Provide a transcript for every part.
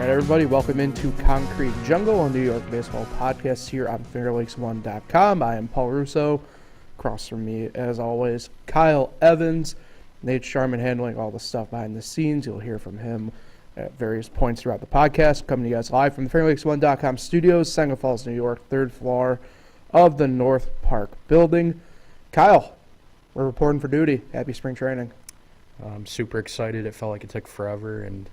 right, everybody, welcome into Concrete Jungle, a New York baseball podcast here on FingerLakes1.com. I am Paul Russo. Across from me, as always, Kyle Evans. Nate Sharman handling all the stuff behind the scenes. You'll hear from him at various points throughout the podcast. Coming to you guys live from the FingerLakes1.com studios, Saginaw Falls, New York, third floor of the North Park building. Kyle, we're reporting for duty. Happy spring training. I'm super excited. It felt like it took forever, and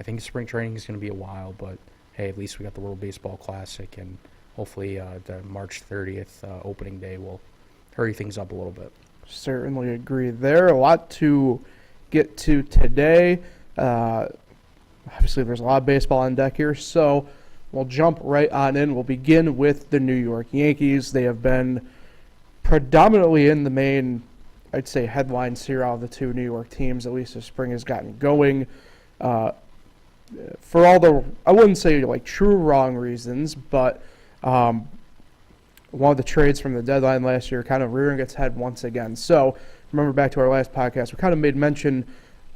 I think spring training is going to be a while, but hey, at least we got the World Baseball Classic, and hopefully the March 30th opening day will hurry things up a little bit. Certainly agree there. A lot to get to today. Obviously, there's a lot of baseball on deck here, so we'll jump right on in. We'll begin with the New York Yankees. They have been predominantly in the main, I'd say, headlines here out of the two New York teams, at least as spring has gotten going. For all the, I wouldn't say like true wrong reasons, but one of the trades from the deadline last year kind of rearing its head once again. So remember back to our last podcast, we kind of made mention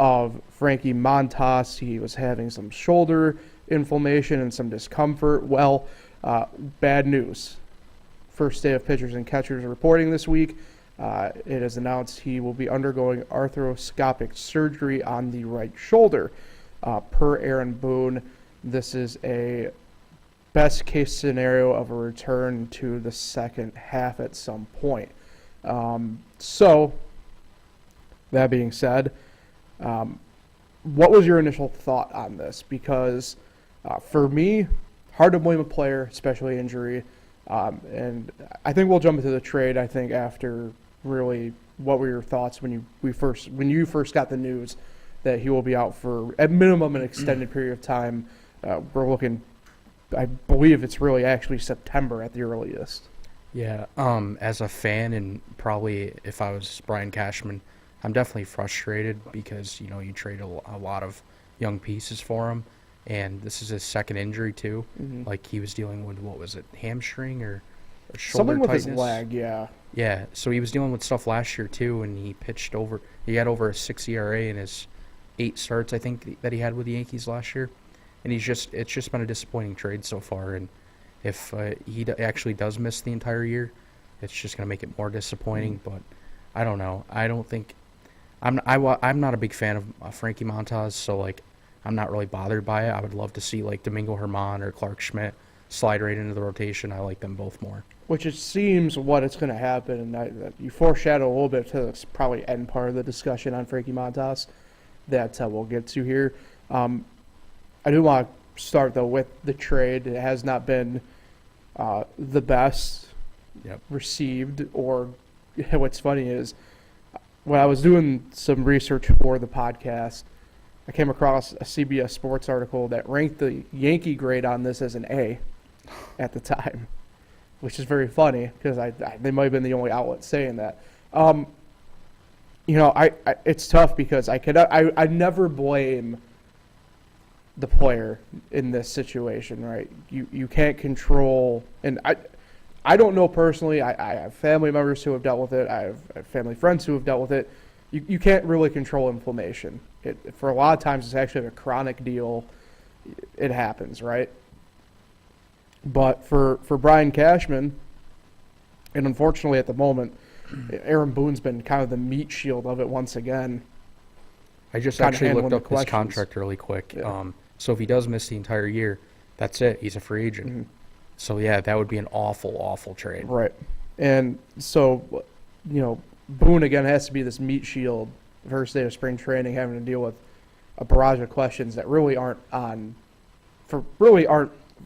of Frankie Montas. He was having some shoulder inflammation and some discomfort. Well, bad news. First day of pitchers and catchers reporting this week. It is announced he will be undergoing arthroscopic surgery on the right shoulder. Per Aaron Boone, this is a best case scenario of a return to the second half at some point. So, that being said, what was your initial thought on this? Because for me, hard to blame a player, especially injury. And I think we'll jump into the trade. I think after really, what were your thoughts when you first got the news that he will be out for at minimum an extended period of time? We're looking, I believe it's really actually September at the earliest. Yeah, as a fan, and probably if I was Brian Cashman, I'm definitely frustrated because, you know, you trade a lot of young pieces for him, and this is his second injury too. Mm-hmm. Like, he was dealing with, what was it, hamstring or shoulder something with tightness? his leg, yeah. Yeah, so he was dealing with stuff last year too, and he had over a 6 ERA in his 8 starts, I think, that he had with the Yankees last year. And it's just been a disappointing trade so far. And if he actually does miss the entire year, it's just going to make it more disappointing. But I don't know. I don't think I'm not a big fan of Frankie Montas, so like I'm not really bothered by it. I would love to see like Domingo Germán or Clark Schmidt slide right into the rotation. I like them both more. Which it seems what it's going to happen, and you foreshadow a little bit to this probably end part of the discussion on Frankie Montas that we'll get to here. I do want to start, though, with the trade. It has not been the best received. Or what's funny is when I was doing some research for the podcast, I came across a CBS Sports article that ranked the Yankee grade on this as an A at the time, which is very funny because they might have been the only outlet saying that. You know, it's tough because I never blame the player in this situation, right? You can't control, and I don't know personally. I have family members who have dealt with it. I have family friends who have dealt with it. You can't really control inflammation. For a lot of times, it's actually a chronic deal. It happens, right? But for Brian Cashman, and unfortunately at the moment, Aaron Boone's been kind of the meat shield of it once again. I just actually looked up his contract really quick. Yeah. So if he does miss the entire year, that's it. He's a free agent. Mm-hmm. So, yeah, that would be an awful, awful trade. Right. And so, you know, Boone, again, has to be this meat shield first day of spring training, having to deal with a barrage of questions that really aren't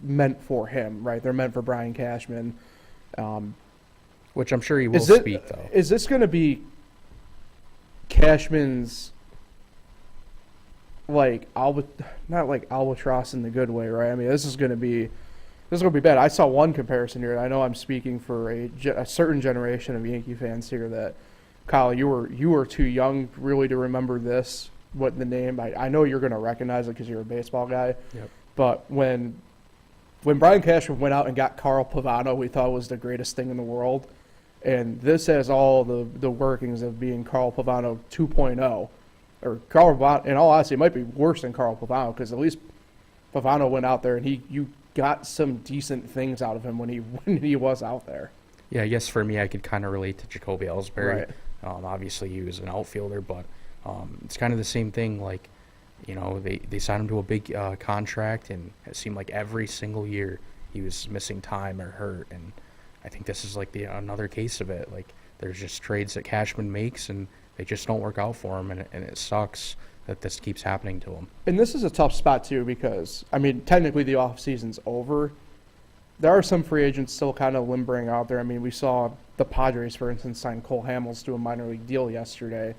meant for him, right? They're meant for Brian Cashman. Which I'm sure he will speak, though. Is this going to be Cashman's, like, not like albatross in the good way, right? I mean, this is going to be bad. I saw one comparison here, and I know I'm speaking for a certain generation of Yankee fans here that, Kyle, you were too young really to remember this, what the name. I know you're going to recognize it because you're a baseball guy. Yep. But when Brian Cashman went out and got Carl Pavano, we thought was the greatest thing in the world. And this has all the workings of being Carl Pavano 2.0. Or Carl Pavano, in all honesty, it might be worse than Carl Pavano because at least Pavano went out there and you got some decent things out of him when he was out there. Yeah, I guess for me, I could kind of relate to Jacoby Ellsbury. Right. Obviously, he was an outfielder, but it's kind of the same thing. Like, they signed him to a big contract, and it seemed like every single year he was missing time or hurt. And I think this is like another case of it. Like, there's just trades that Cashman makes, and they just don't work out for him, and it sucks that this keeps happening to him. And this is a tough spot too because I mean technically the off season's over. There are some free agents still kind of limbering out there. I mean, we saw the Padres, for instance, sign Cole Hamels to a minor league deal yesterday.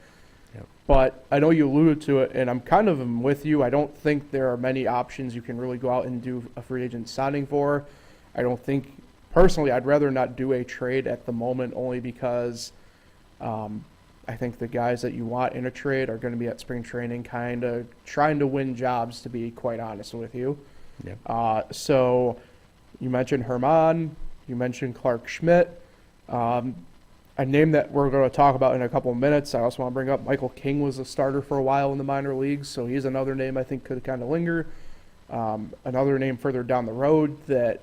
Yep. But I know you alluded to it, and I'm kind of with you. I don't think there are many options you can really go out and do a free agent signing for. I don't think, personally, I'd rather not do a trade at the moment only because I think the guys that you want in a trade are going to be at spring training kind of trying to win jobs, to be quite honest with you. Yep. So you mentioned Herman, you mentioned Clark Schmidt. A name that we're going to talk about in a couple of minutes. I also want to bring up Michael King was a starter for a while in the minor leagues, so he's another name I think could kind of linger. Another name further down the road that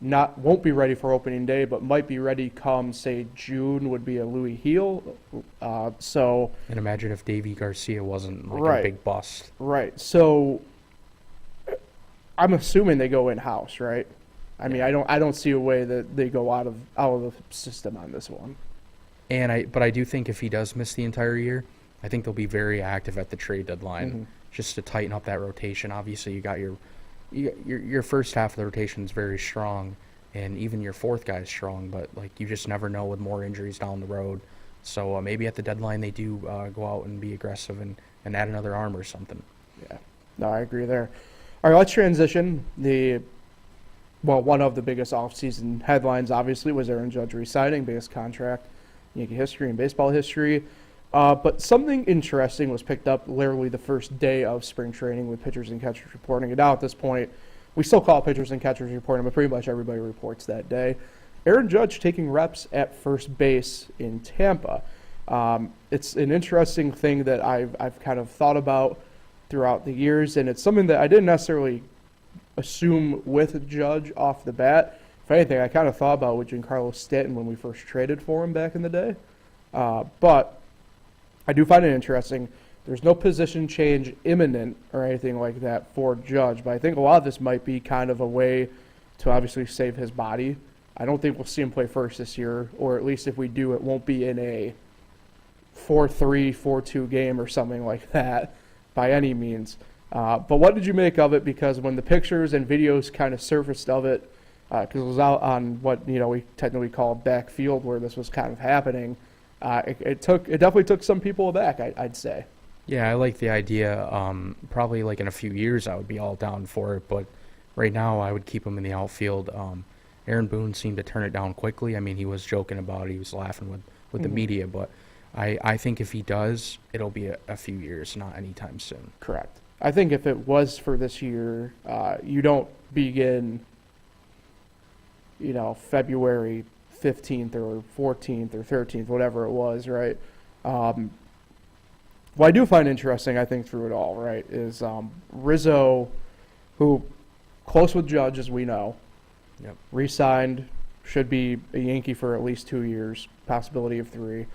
won't be ready for opening day, but might be ready come, say, June would be a Louis Heel. And imagine if Davey Garcia wasn't like Right. a big bust. Right. So I'm assuming they go in-house, right? I mean, I don't see a way that they go out of the system on this one. But I do think if he does miss the entire year, I think they'll be very active at the trade deadline, just to tighten up that rotation. Obviously, you got your first half of the rotation is very strong, and even your fourth guy is strong. But like you just never know with more injuries down the road. So maybe at the deadline they do go out and be aggressive and add another arm or something. Yeah. No, I agree there. All right, let's transition. One of the biggest offseason headlines, obviously, was Aaron Judge re-signing, biggest contract in Yankee history and baseball history. But something interesting was picked up literally the first day of spring training with pitchers and catchers reporting it out. At this point, we still call it pitchers and catchers reporting, but pretty much everybody reports that day. Aaron Judge taking reps at first base in Tampa. It's an interesting thing that I've kind of thought about throughout the years, and it's something that I didn't necessarily assume with Judge off the bat. If anything, I kind of thought about with Giancarlo Stanton when we first traded for him back in the day. But I do find it interesting. There's no position change imminent or anything like that for Judge, but I think a lot of this might be kind of a way to obviously save his body. I don't think we'll see him play first this year, or at least if we do, it won't be in a 4-3, 4-2 game or something like that by any means. But what did you make of it? Because when the pictures and videos kind of surfaced of it, because it was out on what we technically call backfield where this was kind of happening, it definitely took some people aback, I'd say. Yeah, I like the idea. Probably like in a few years I would be all down for it, but right now I would keep him in the outfield. Aaron Boone seemed to turn it down quickly. I mean, he was joking about it. He was laughing with the media, but I think if he does, it'll be a few years, not anytime soon. Correct. I think if it was for this year, you don't begin, February 15th or 14th or 13th, whatever it was, right? What I do find interesting, I think, through it all, right, is Rizzo, who close with Judge, as we know, Yep. re-signed, should be a Yankee for at least 2 years, possibility of 3.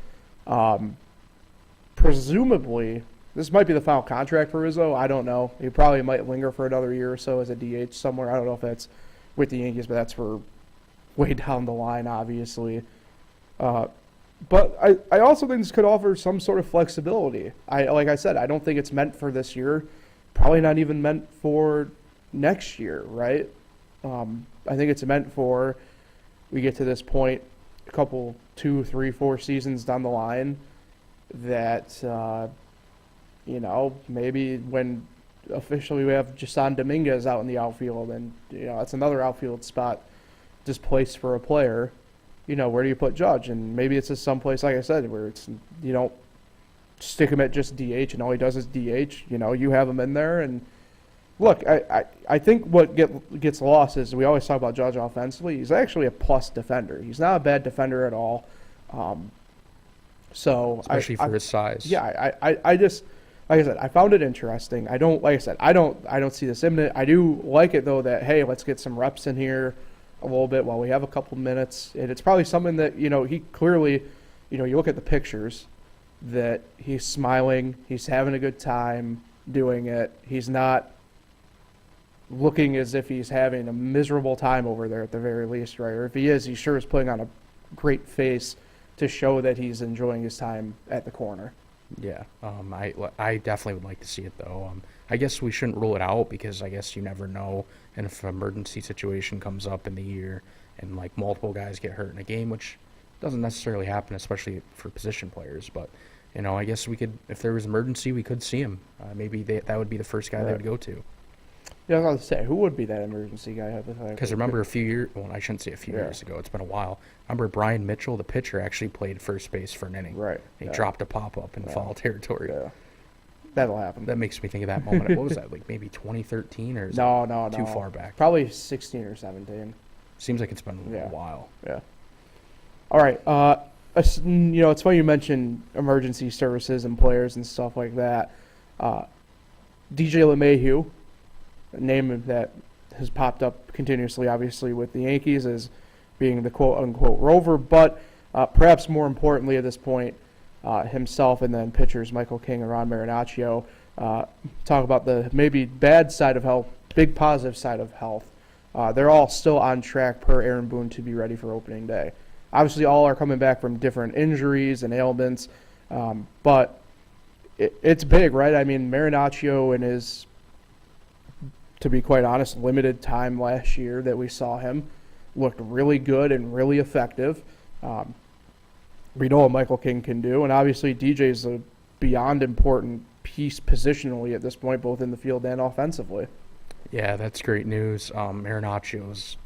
Presumably, this might be the final contract for Rizzo. I don't know. He probably might linger for another year or so as a DH somewhere. I don't know if that's with the Yankees, but that's for way down the line, obviously. But I also think this could offer some sort of flexibility. Like I said, I don't think it's meant for this year. Probably not even meant for next year, right? I think it's meant for we get to this point a couple, 2, 3, 4 seasons down the line that, maybe when officially we have Jason Dominguez out in the outfield and, that's another outfield spot displaced for a player, where do you put Judge? And maybe it's just someplace, like I said, where it's you don't stick him at just DH and all he does is DH. You have him in there. And look, I think what gets lost is we always talk about Judge offensively. He's actually a plus defender. He's not a bad defender at all. Especially for his size. Yeah, like I said, I found it interesting. I don't, like I said, I don't see this imminent. I do like it though that, hey, let's get some reps in here a little bit while we have a couple minutes. And it's probably something that, he clearly, you look at the pictures that he's smiling, he's having a good time doing it. He's not looking as if he's having a miserable time over there at the very least, right? Or if he is, he sure is putting on a great face to show that he's enjoying his time at the corner. Yeah, I definitely would like to see it though. I guess we shouldn't rule it out because I guess you never know, and if an emergency situation comes up in the year and like multiple guys get hurt in a game, which doesn't necessarily happen, especially for position players. But I guess we could, if there was an emergency, we could see him. Maybe that would be the first guy they would go to. Yeah, I was going to say, who would be that emergency guy? Because remember a few years, well, I shouldn't say a few years ago, it's been a while. Remember Brian Mitchell, the pitcher, actually played first base for an inning. Right. He dropped a pop-up in foul territory. Yeah. That'll happen. That makes me think of that moment. What was that, like maybe 2013 or is no, too far back? Probably 16 or 17. Seems like it's been a while. Yeah. All right. It's funny you mentioned emergency services and players and stuff like that. DJ LeMahieu, a name that has popped up continuously, obviously, with the Yankees as being the quote-unquote rover, but perhaps more importantly at this point, himself and then pitchers Michael King and Ron Marinaccio talk about the maybe bad side of health, big positive side of health. They're all still on track per Aaron Boone to be ready for opening day. Obviously, all are coming back from different injuries and ailments, but it's big, right? I mean, Marinaccio in his, to be quite honest, limited time last year that we saw him looked really good and really effective. We know what Michael King can do, and obviously DJ's a beyond important piece positionally at this point, both in the field and offensively. Yeah, that's great news. Marinaccio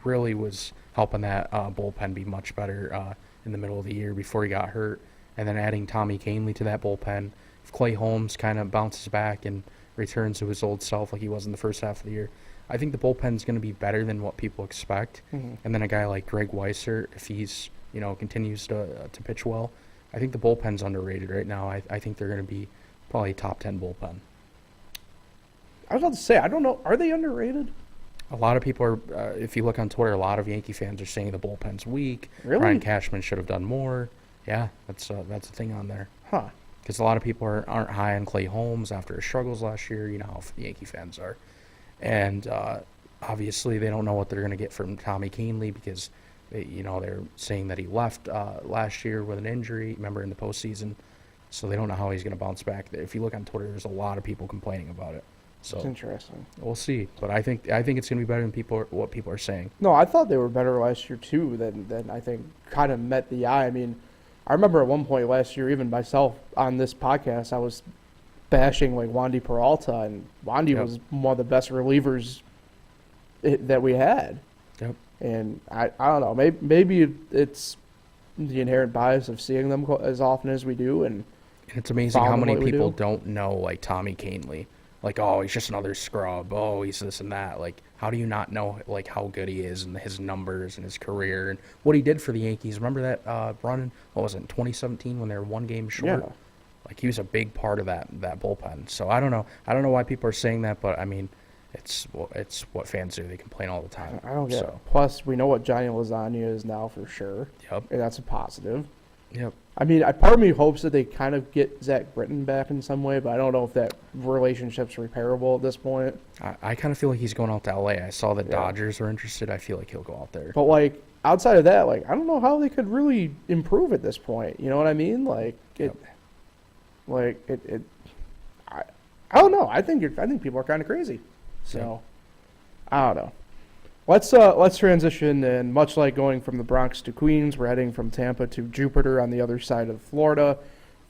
really was helping that bullpen be much better in the middle of the year before he got hurt, and then adding Tommy Kahnle to that bullpen. If Clay Holmes kind of bounces back and returns to his old self like he was in the first half of the year, I think the bullpen's going to be better than what people expect. Mm-hmm. And then a guy like Greg Weisser, if he's continues to pitch well, I think the bullpen's underrated right now. I think they're going to be probably top 10 bullpen. I was about to say, I don't know, are they underrated? A lot of people are. If you look on Twitter, a lot of Yankee fans are saying the bullpen's weak. Really? Ryan Cashman should have done more. Yeah, that's a thing on there. Huh. Because a lot of people aren't high on Clay Holmes after his struggles last year. You know how Yankee fans are. And obviously they don't know what they're going to get from Tommy Kahnle because they're saying that he left last year with an injury, remember, in the postseason. So they don't know how he's going to bounce back. If you look on Twitter, there's a lot of people complaining about it. So it's interesting. We'll see. But I think it's going to be better than what people are saying. No, I thought they were better last year too than I think kind of met the eye. I mean, I remember at one point last year, even myself on this podcast, I was bashing like Wandy Peralta, and Wandy was one of the best relievers that we had. Yep. And I don't know, maybe it's the inherent bias of seeing them as often as we do, and it's amazing how many people don't know like Tommy Kahnle. Like, oh, he's just another scrub. Oh, he's this and that. Like, how do you not know like how good he is and his numbers and his career and what he did for the Yankees? Remember that run? What was it, in 2017 when they were one game short? Yeah. Like, he was a big part of that bullpen. So I don't know why people are saying that, but I mean, it's what fans do. They complain all the time. I don't get it. Plus, we know what Johnny Lasagna is now for sure. Yep. And that's a positive. Yep. I mean, part of me hopes that they kind of get Zach Britton back in some way, but I don't know if that relationship's repairable at this point. I kind of feel like he's going out to L.A. I saw that Dodgers are interested. I feel like he'll go out there. But, like, outside of that, like, I don't know how they could really improve at this point. You know what I mean? Like, I don't know. I think people are kind of crazy. So, I don't know. Let's transition, and much like going from the Bronx to Queens, we're heading from Tampa to Jupiter on the other side of Florida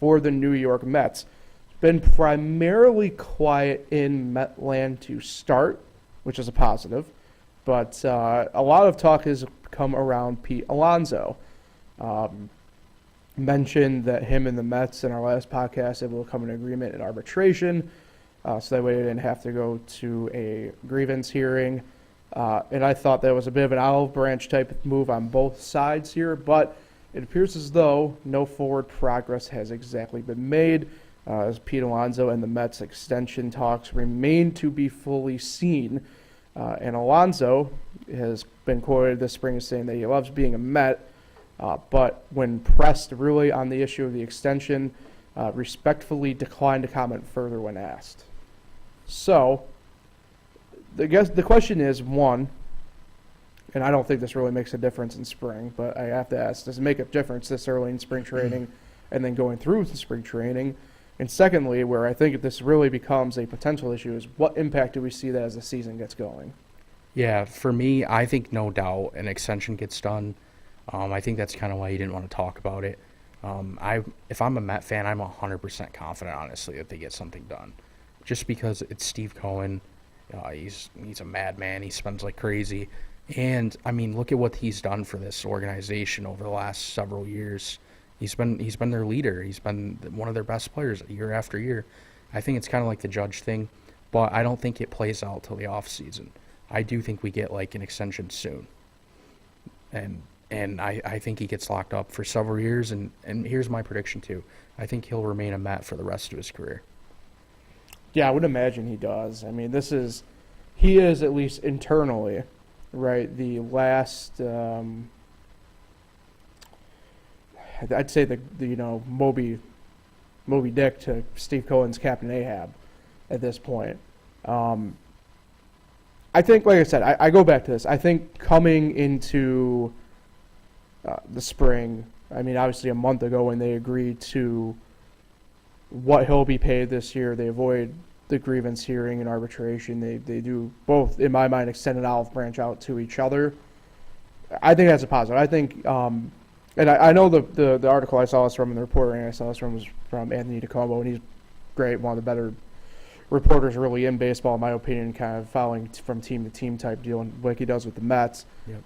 for the New York Mets. It's been primarily quiet in Metland to start, which is a positive, but a lot of talk has come around Pete Alonso. Mentioned that him and the Mets in our last podcast able to come in agreement in arbitration, so that way they didn't have to go to a grievance hearing. And I thought that was a bit of an olive branch type of move on both sides here, but it appears as though no forward progress has exactly been made. as Pete Alonso and the Mets extension talks remain to be fully seen. And Alonso has been quoted this spring as saying that he loves being a Met, but when pressed really on the issue of the extension, respectfully declined to comment further when asked. So, the question is, one, and I don't think this really makes a difference in spring, but I have to ask, does it make a difference this early in spring training and then going through the spring training? And secondly, where I think this really becomes a potential issue is what impact do we see that as the season gets going? Yeah, for me, I think no doubt an extension gets done. I think that's kind of why he didn't want to talk about it. If I'm a Met fan, I'm 100% confident, honestly, that they get something done. Just because it's Steve Cohen, he's a madman. He spends like crazy, and I mean, look at what he's done for this organization over the last several years. He's been their leader. He's been one of their best players year after year. I think it's kind of like the Judge thing, but I don't think it plays out till the off season. I do think we get like an extension soon, and I think he gets locked up for several years. And here's my prediction too. I think he'll remain a Met for the rest of his career. Yeah, I would imagine he does. I mean, he is at least internally, right, the last, I'd say the Moby Dick to Steve Cohen's Captain Ahab at this point. I think, like I said, I go back to this. I think coming into the spring, I mean, obviously a month ago when they agreed to what he'll be paid this year, they avoid the grievance hearing and arbitration. They do both, in my mind, extend an olive branch out to each other. I think that's a positive. I think, and I know the article I saw this from and the reporting I saw this from was from Anthony DeCombo, and he's great, one of the better reporters really in baseball, in my opinion, kind of following from team to team type deal, and like he does with the Mets. Yep.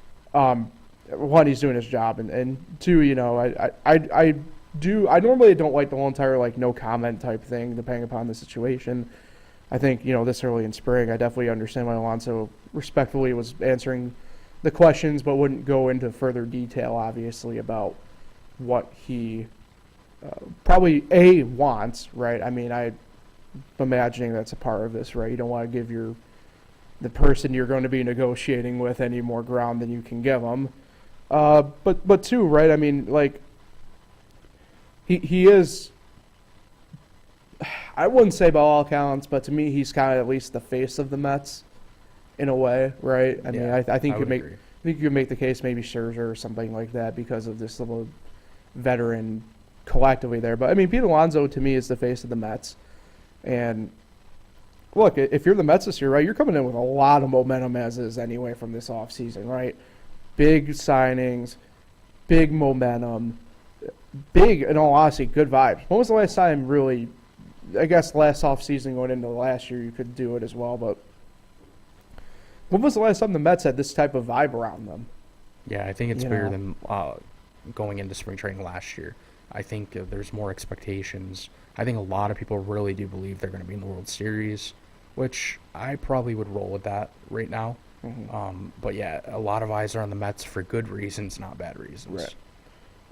One, he's doing his job, and two, I normally don't like the whole entire like no comment type thing, depending upon the situation. I think this early in spring, I definitely understand why Alonso respectfully was answering the questions, but wouldn't go into further detail, obviously, about what he probably wants, right? I mean, I'm imagining that's a part of this, right? You don't want to give the person you're going to be negotiating with any more ground than you can give them. But two, right? I mean, like, he is, I wouldn't say by all accounts, but to me, he's kind of at least the face of the Mets in a way, right? I mean, I think you could make the case maybe Scherzer or something like that because of this little veteran collectively there. But I mean, Pete Alonso to me is the face of the Mets. And look, if you're the Mets this year, right, you're coming in with a lot of momentum as is anyway from this offseason, right? Big signings, big momentum, big, in all honesty, good vibes. When was the last time really, I guess last offseason going into last year you could do it as well, but when was the last time the Mets had this type of vibe around them? Yeah, I think it's bigger than going into spring training last year. I think there's more expectations. I think a lot of people really do believe they're going to be in the World Series, which I probably would roll with that right now. Mm-hmm. But yeah, a lot of eyes are on the Mets for good reasons, not bad reasons.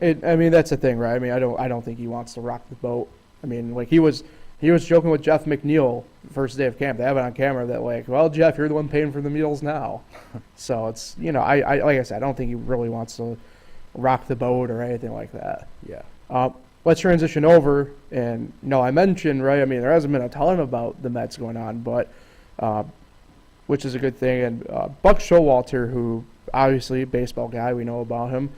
Right. I mean, that's the thing, right? I mean, I don't think he wants to rock the boat. I mean, like he was joking with Jeff McNeil first day of camp. They have it on camera that like, well, Jeff, you're the one paying for the meals now. So it's I like I said, I don't think he really wants to rock the boat or anything like that. Yeah. Let's transition over, and I mentioned, right, I mean, there hasn't been a ton about the Mets going on, but which is a good thing. And Buck Showalter, who obviously baseball guy, we know about him.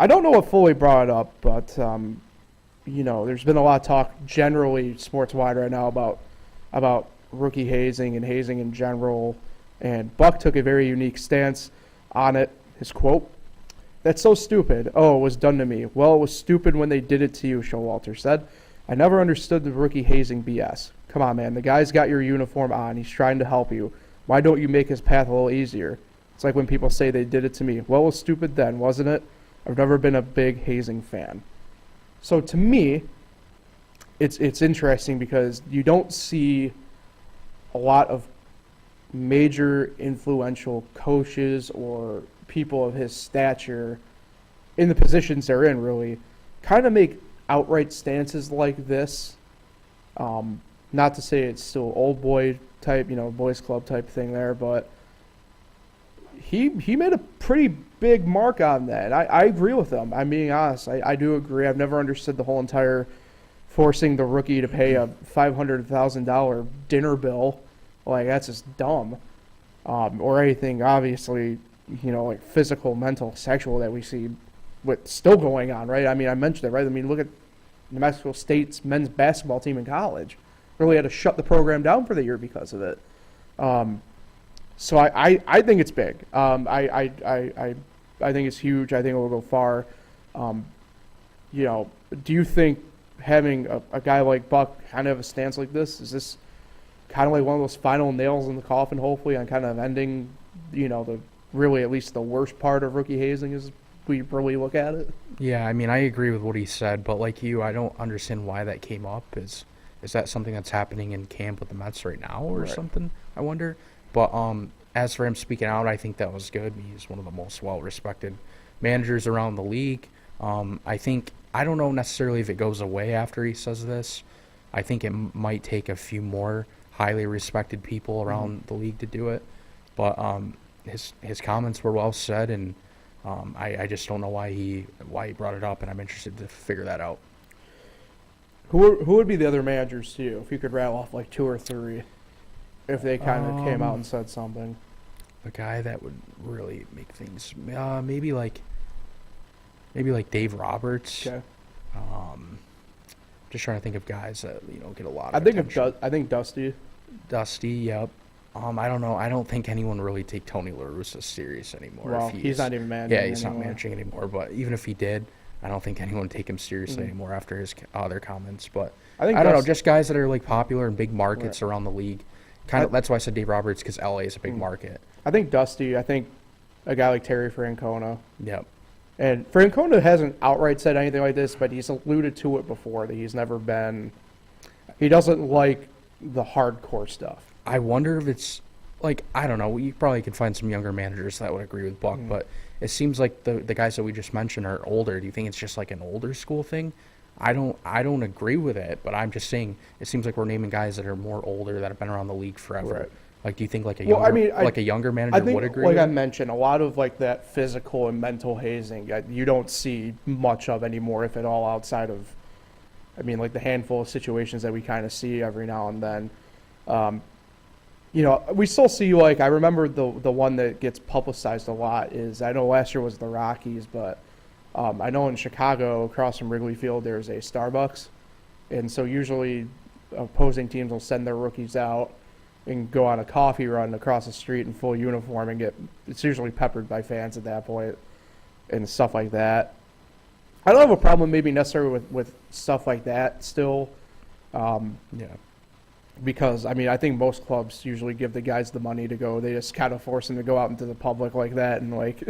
I don't know what fully brought it up, but there's been a lot of talk generally sports-wide right now about rookie hazing and hazing in general, and Buck took a very unique stance on it. His quote, "That's so stupid. Oh, it was done to me. Well, it was stupid when they did it to you," Showalter said. "I never understood the rookie hazing BS. Come on, man. The guy's got your uniform on. He's trying to help you. Why don't you make his path a little easier? It's like when people say they did it to me. Well, it was stupid then, wasn't it? I've never been a big hazing fan." So to me, it's interesting because you don't see a lot of major influential coaches or people of his stature in the positions they're in really kind of make outright stances like this. Not to say it's still old boy type, boys club type thing there, but he made a pretty big mark on that. I agree with him. I'm being honest. I do agree. I've never understood the whole entire forcing the rookie to pay a $500,000 dinner bill. Like, that's just dumb. Or anything, obviously, like physical, mental, sexual that we see what's still going on, right? I mean, I mentioned it, right? I mean, look at New Mexico State's men's basketball team in college. Really had to shut the program down for the year because of it. So I think it's big. I think it's huge. I think it will go far. Do you think having a guy like Buck kind of have a stance like this, is this kind of like one of those final nails in the coffin, hopefully, on kind of ending, the really at least the worst part of rookie hazing as we really look at it? Yeah, I mean, I agree with what he said, but like you, I don't understand why that came up. Is that something that's happening in camp with the Mets right now or Right. something? I wonder. But as for him speaking out, I think that was good. He's one of the most well-respected managers around the league. I don't know necessarily if it goes away after he says this. I think it might take a few more highly respected people around the league to do it. But his comments were well said, and I just don't know why he brought it up, and I'm interested to figure that out. Who would be the other managers to you, if you could rattle off like two or three, if they kind of came out and said something? A guy that would really make things maybe like Dave Roberts. Okay. Just trying to think of guys that get a lot I of think attention. I think Dusty. Dusty, yep. I don't know. I don't think anyone really take Tony La Russa serious anymore. Well, if he's not even managing. Yeah, he's anymore. not managing anymore. But even if he did, I don't think anyone would take him seriously Mhm. anymore after his other comments. But I think I don't know, Dusty- just guys that are like popular in big markets around the league. Kind of. I- That's why I said Dave Roberts, because LA is a big Mm. market. I think Dusty. I think a guy like Terry Francona. Yep. And Francona hasn't outright said anything like this, but he's alluded to it before, that he's never been. He doesn't like the hardcore stuff. I wonder if it's like, I don't know. You probably could find some younger managers that would agree with Buck, but it seems like the guys that we just mentioned are older. Do you think it's just like an older school thing? I don't agree with it, but I'm just saying it seems like we're naming guys that are more older that have been around the league forever. Right. Like, do you think like a Well, younger, I mean, a younger manager I think, would agree? like with I it? mentioned, a lot of like that physical and mental hazing, you don't see much of anymore, if at all, outside of, like the handful of situations that we kind of see every now and then. We still see, like, I remember the one that gets publicized a lot is, I know last year was the Rockies, but I know in Chicago, across from Wrigley Field, there's a Starbucks. And so usually opposing teams will send their rookies out and go on a coffee run across the street in full uniform and it's usually peppered by fans at that point and stuff like that. I don't have a problem maybe necessarily with stuff like that still. Yeah. Because, I think most clubs usually give the guys the money to go. They just kind of force them to go out into the public like that and, like,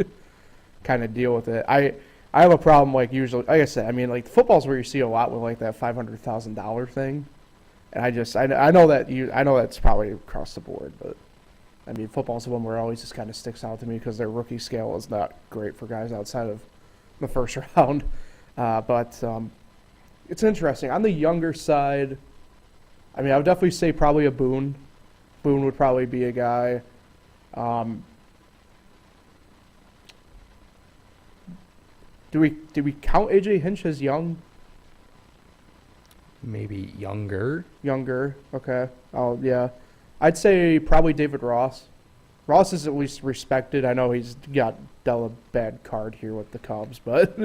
kind of deal with it. I have a problem, like, usually, like I said, like, football's where you see a lot with, like, that $500,000 thing. And I know that's probably across the board, but, football's the one where it always just kind of sticks out to me because their rookie scale is not great for guys outside of the first round. But it's interesting. On the younger side, I would definitely say probably a Boone. Boone would probably be a guy. Do we count AJ Hinch as Maybe younger. younger? Okay. Oh yeah, I'd say probably David Ross. Ross is at least respected. I know he's got dealt a bad card here with the Cubs, but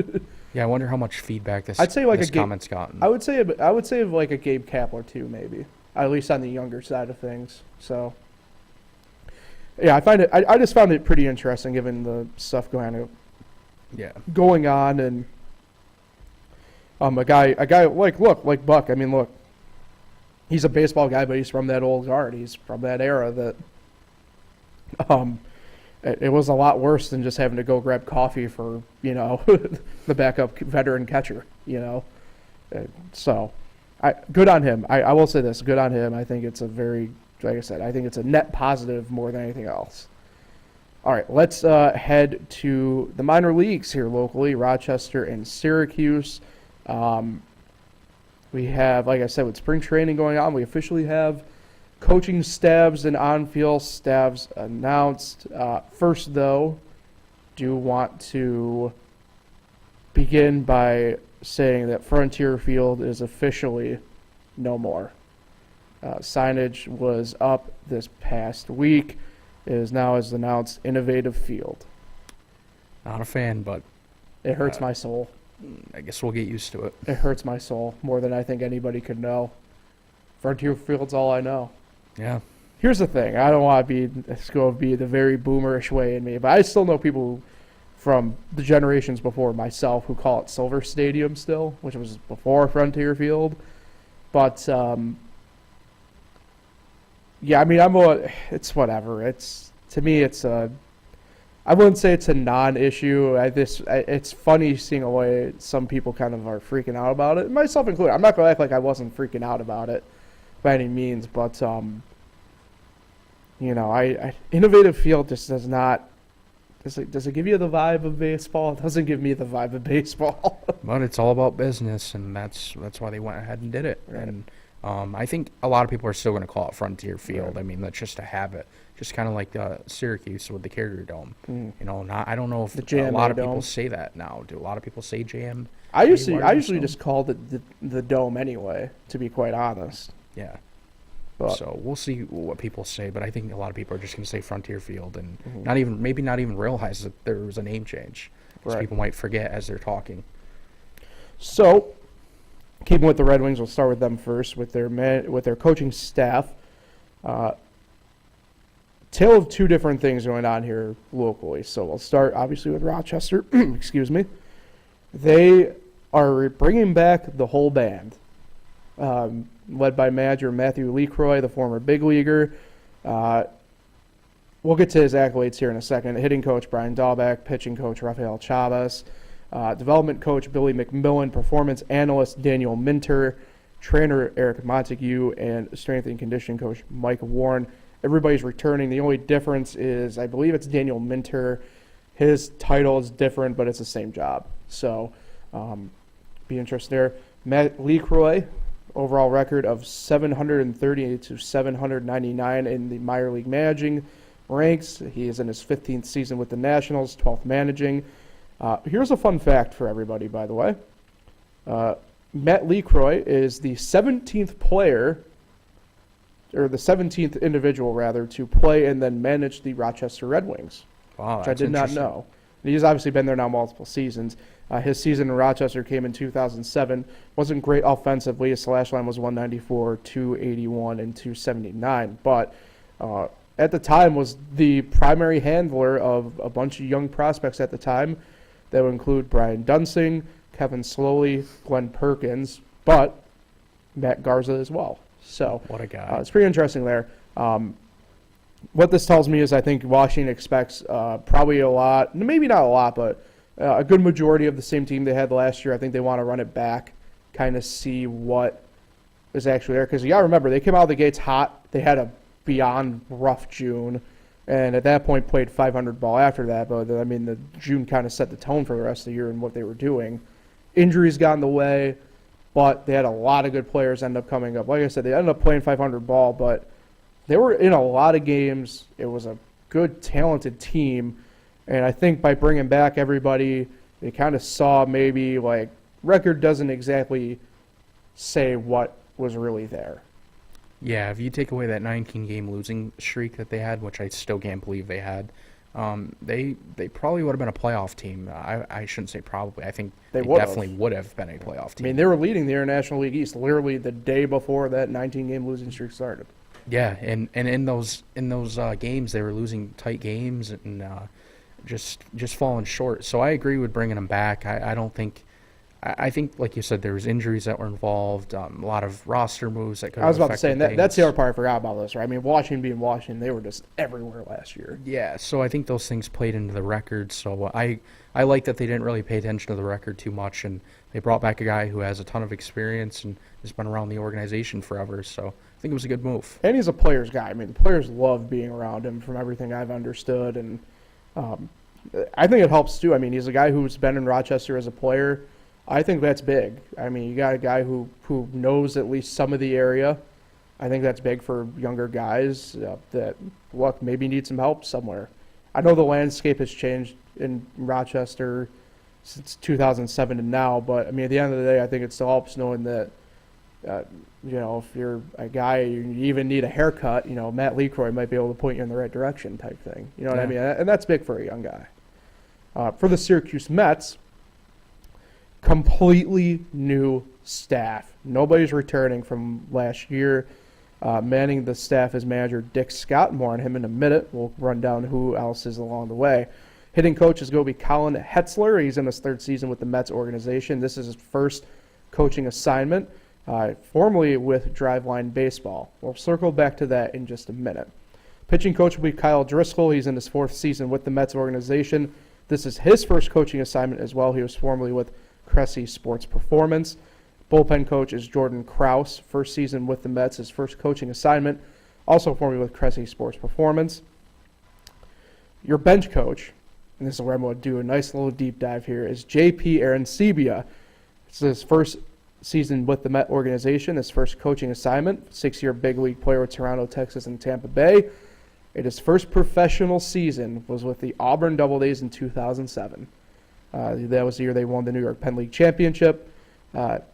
Yeah, I wonder how much feedback this I'd say like this a Gabe- comment's gotten. I would say like a Gabe Kapler too, maybe, at least on the younger side of things. So yeah, I just found it pretty interesting given the stuff Yeah. going on, and a guy like Buck. Look, he's a baseball guy, but he's from that old guard. He's from that era that it was a lot worse than just having to go grab coffee for the backup veteran catcher. So good on him. I will say this, good on him. I think it's like I said, I think it's a net positive more than anything else. All right, let's head to the minor leagues here locally, Rochester and Syracuse. We have, like I said, with spring training going on, we officially have coaching staffs and on-field staffs announced. First, though, do want to begin by saying that Frontier Field is officially no more. Signage was up this past week. It is now, as announced, Innovative Field. Not a fan, but It hurts my soul. I guess we'll get used to it. It hurts my soul more than I think anybody could know. Frontier Field's all I know. Yeah. Here's the thing. I don't want to be, it's going to be the very boomerish way in me, but I still know people from the generations before myself who call it Silver Stadium still, which was before Frontier Field. But, yeah, I mean, it's whatever. To me, I wouldn't say it's a non-issue. It's funny seeing the way some people kind of are freaking out about it, myself included. I'm not going to act like I wasn't freaking out about it by any means, but Innovative Field just does not. Does it give you the vibe of baseball? It doesn't give me the vibe of baseball. But it's all about business, and that's why they went ahead and did it. Right. And I think a lot of people are still going to call it Frontier Field. Right. I mean, that's just a habit. Just kind of like Syracuse with the Carrier Dome. Mm. I don't know if The a JMA lot of Dome. people say that now. Do a lot of people say JM? I usually Dome? just called it the dome anyway, to be quite honest. Yeah. But So we'll see what people say, but I think a lot of people are just going to say Frontier Field and Mhm. maybe not even realize that there was a name change. Because Right. people might forget as they're talking. So, keeping with the Red Wings, we'll start with them first with their coaching staff. Tale of two different things going on here locally. So we'll start obviously with Rochester. Excuse me. They are bringing back the whole band, led by manager Matthew LeCroy, the former big leaguer. We'll get to his accolades here in a second. Hitting coach Brian Dahlbeck, pitching coach Rafael Chavez, development coach Billy McMillan, performance analyst Daniel Minter, trainer Eric Montague, and strength and conditioning coach Mike Warren. Everybody's returning. The only difference is, I believe it's Daniel Minter. His title is different, but it's the same job. So, be interested there. Matt LeCroy, overall record of 730 to 799 in the minor league managing ranks. He is in his 15th season with the Nationals, 12th managing. Here's a fun fact for everybody, by the way. Matt LeCroy is the 17th player, or the 17th individual, rather, to play and then manage the Rochester Red Wings, Wow, which I that's did not interesting. know. And he's obviously been there now multiple seasons. His season in Rochester came in 2007. Wasn't great offensively. His slash line was 194, 281, and 279. But at the time was the primary handler of a bunch of young prospects at the time. That would include Brian Dunsing, Kevin Slowly, Glenn Perkins, but Matt Garza as well. So What a guy. it's pretty interesting there. What this tells me is I think Washington expects probably a lot, maybe not a lot, but a good majority of the same team they had last year. I think they want to run it back, kind of see what is actually there. Because you got to remember, they came out of the gates hot. They had a beyond rough June, and at that point played 500 ball after that. But, I mean, the June kind of set the tone for the rest of the year and what they were doing. Injuries got in the way, but they had a lot of good players end up coming up. Like I said, they ended up playing 500 ball, but they were in a lot of games. It was a good, talented team. And I think by bringing back everybody, they kind of saw maybe, like, record doesn't exactly say what was really there. Yeah, if you take away that 19-game losing streak that they had, which I still can't believe they had, they probably would have been a playoff team. I shouldn't say probably. I think They they would've. definitely would have been a playoff I team. mean, they were leading the International League East literally the day before that 19-game losing streak started. Yeah, and in those games they were losing tight games and just falling short. So I agree with bringing them back. I don't think. I think, like you said, there was injuries that were involved, a lot of roster moves that could have I was about to say, affected and that's the things. other part I forgot about this, right? I mean, Washington being Washington, they were just everywhere last year. Yeah, so I think those things played into the record. So I like that they didn't really pay attention to the record too much, and they brought back a guy who has a ton of experience and has been around the organization forever. So I think it was a good move. And he's a player's guy. I mean, the players love being around him from everything I've understood. And I think it helps, too. I mean, he's a guy who's been in Rochester as a player. I think that's big. I mean, you got a guy who knows at least some of the area. I think that's big for younger guys that look maybe need some help somewhere. I know the landscape has changed in Rochester since 2007 and now, but I mean, at the end of the day, I think it still helps knowing that if you're a guy, you even need a haircut, Matt LeCroy might be able to point you in the right direction type thing. You know what I mean? And that's big for a young guy. For the Syracuse Mets, completely new staff. Nobody's returning from last year. Manning the staff is manager Dick Scott. More on him in a minute. We'll run down who else is along the way. Hitting coach is going to be Colin Hetzler. He's in his third season with the Mets organization. This is his first coaching assignment, formerly with Driveline Baseball. We'll circle back to that in just a minute. Pitching coach will be Kyle Driscoll. He's in his fourth season with the Mets organization. This is his first coaching assignment as well. He was formerly with Cressy Sports Performance. Bullpen coach is Jordan Krause. First season with the Mets, his first coaching assignment, also formerly with Cressy Sports Performance. Your bench coach, and this is where I'm going to do a nice little deep dive here, is JP Arancibia. This is his first season with the Met organization, his first coaching assignment, 6-year big league player with Toronto, Texas, and Tampa Bay. And his first professional season was with the Auburn Doubledays in 2007. That was the year they won the New York Penn League Championship.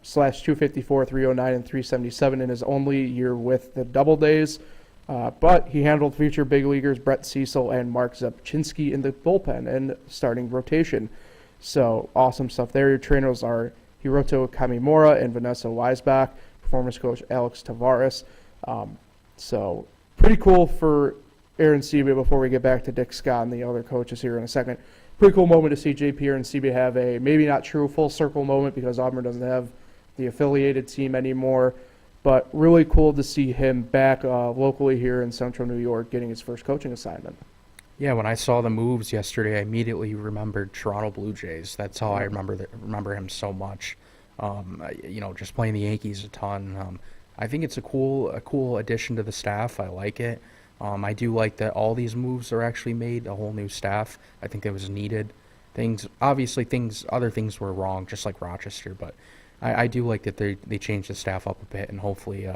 Slash 254, 309, and 377 in his only year with the Doubledays. But he handled future big leaguers Brett Cecil and Mark Zepchinski in the bullpen and starting rotation. So awesome stuff there. Your trainers are Hiroto Kamimura and Vanessa Weisbach. Performance coach Alex Tavares. So pretty cool for Arancibia before we get back to Dick Scott and the other coaches here in a second. Pretty cool moment to see JP Arancibia have a maybe not true full circle moment because Auburn doesn't have the affiliated team anymore, but really cool to see him back locally here in Central New York getting his first coaching assignment. Yeah, when I saw the moves yesterday, I immediately remembered Toronto Blue Jays. That's how I remember him so much. Just playing the Yankees a ton. I think it's a cool addition to the staff. I like it. I do like that all these moves are actually made, a whole new staff. I think that was needed. Other things were wrong, just like Rochester, but I do like that they changed the staff up a bit, and hopefully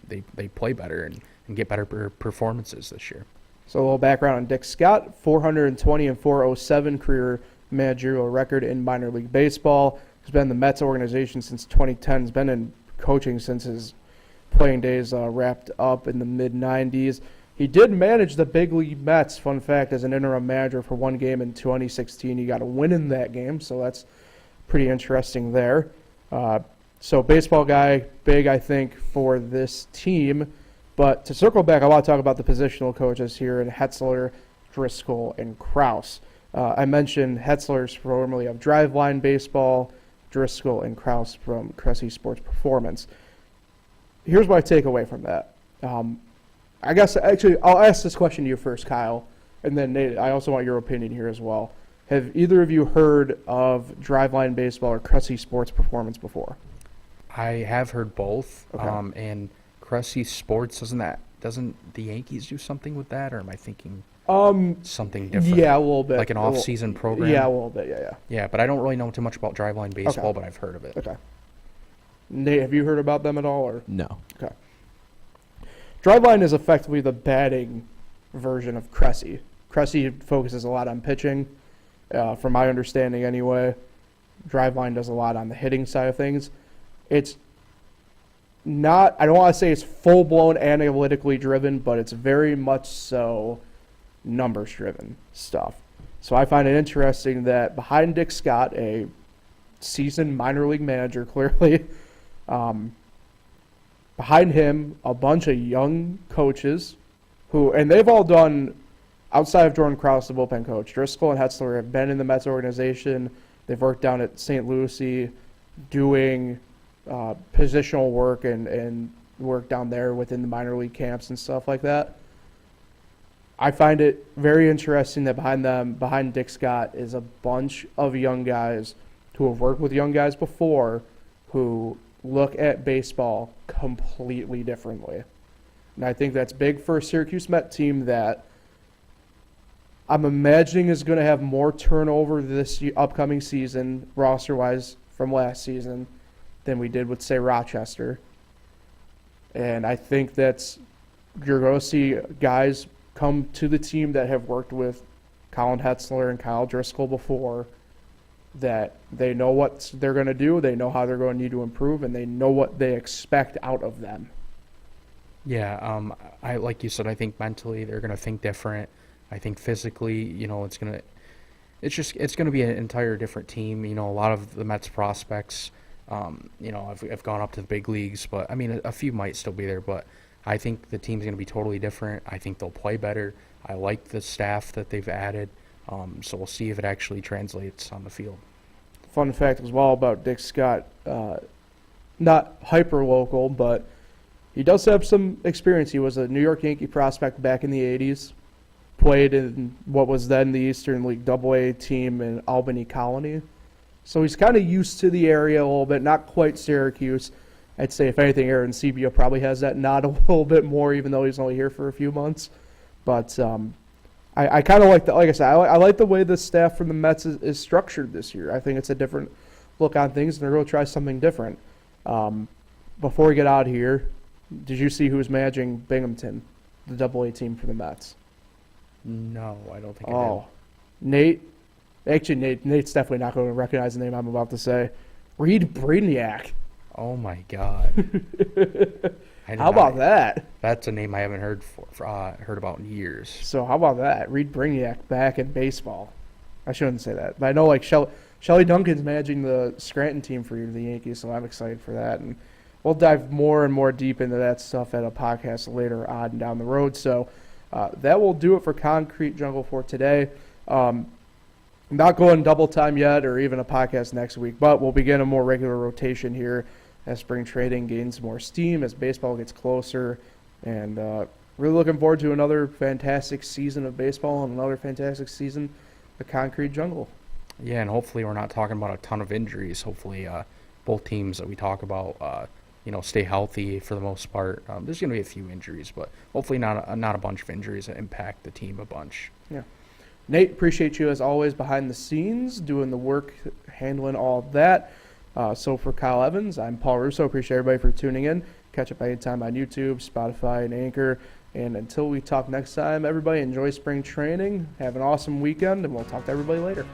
they play better and get better performances this year. So a little background on Dick Scott, 420 and 407 career managerial record in minor league baseball. He's been in the Mets organization since 2010. He's been in coaching since his playing days wrapped up in the mid-90s. He did manage the big league Mets, fun fact, as an interim manager for one game in 2016. He got a win in that game, so that's pretty interesting there. So baseball guy, big, I think, for this team. But to circle back, I want to talk about the positional coaches here in Hetzler, Driscoll, and Krause. I mentioned Hetzler's formerly of Driveline Baseball, Driscoll and Krause from Cressy Sports Performance. Here's what I take away from that. I guess, actually, I'll ask this question to you first, Kyle, and then Nate, I also want your opinion here as well. Have either of you heard of Driveline Baseball or Cressy Sports Performance before? I have heard both, Okay. and Cressy Sports, doesn't the Yankees do something with that, or am I thinking something different? Yeah, a little bit. Like an off-season program? Yeah, a little bit, yeah. Yeah, but I don't really know too much about Driveline Baseball, but I've heard of it. Okay. Nate, have you heard about them at all? Or No. okay. Driveline is effectively the batting version of Cressy. Cressy focuses a lot on pitching, from my understanding anyway. Driveline does a lot on the hitting side of things. It's not, I don't want to say it's full-blown analytically driven, but it's very much so numbers-driven stuff. So I find it interesting that behind Dick Scott, a seasoned minor league manager clearly, behind him, a bunch of young coaches and they've all done, outside of Jordan Krause, the bullpen coach, Driscoll and Hetzler have been in the Mets organization. They've worked down at St. Lucie doing positional work and work down there within the minor league camps and stuff like that. I find it very interesting that behind Dick Scott, is a bunch of young guys who have worked with young guys before who look at baseball completely differently. And I think that's big for a Syracuse Met team that I'm imagining is going to have more turnover this upcoming season, roster-wise, from last season than we did with, say, Rochester. And I think you're going to see guys come to the team that have worked with Colin Hetzler and Kyle Driscoll before, that they know what they're going to do, they know how they're going to need to improve, and they know what they expect out of them. Yeah, I like you said, I think mentally they're going to think different. I think physically, it's going to be an entire different team. A lot of the Mets prospects, have gone up to the big leagues, but I mean, a few might still be there, but I think the team's going to be totally different. I think they'll play better. I like the staff that they've added, so we'll see if it actually translates on the field. Fun fact as well about Dick Scott, not hyper local, but he does have some experience. He was a New York Yankee prospect back in the 80s, played in what was then the Eastern League AA team in Albany Colony. So he's kind of used to the area a little bit, not quite Syracuse. I'd say, if anything, Aaron Sebia probably has that nod a little bit more, even though he's only here for a few months. But I kind of like that. Like I said, I like the way the staff from the Mets is structured this year. I think it's a different look on things, and they're going to try something different. Before we get out of here, did you see who was managing Binghamton, the AA team for the Mets? No, I don't think I Oh, Nate. Actually, Nate's definitely not going to recognize the name I'm about to say. Reed Brignac. did. Oh my God. How about that? That's a name I haven't heard about in years. So how about that? Reed Brignac back in baseball. I shouldn't say that, but I know like Shelly Duncan's managing the Scranton team for the Yankees, so I'm excited for that. And we'll dive more and more deep into that stuff at a podcast later on down the road. So that will do it for Concrete Jungle for today. I'm not going double time yet or even a podcast next week, but we'll begin a more regular rotation here as spring training gains more steam, as baseball gets closer, and really looking forward to another fantastic season of baseball and another fantastic season of Concrete Jungle. Yeah, and hopefully we're not talking about a ton of injuries. Hopefully both teams that we talk about, stay healthy for the most part. There's going to be a few injuries, but hopefully not a bunch of injuries that impact the team a bunch. Yeah. Nate, appreciate you as always behind the scenes, doing the work, handling all of that. So for Kyle Evans, I'm Paul Russo. Appreciate everybody for tuning in. Catch up anytime on YouTube, Spotify, and Anchor. And until we talk next time, everybody enjoy spring training. Have an awesome weekend, and we'll talk to everybody later.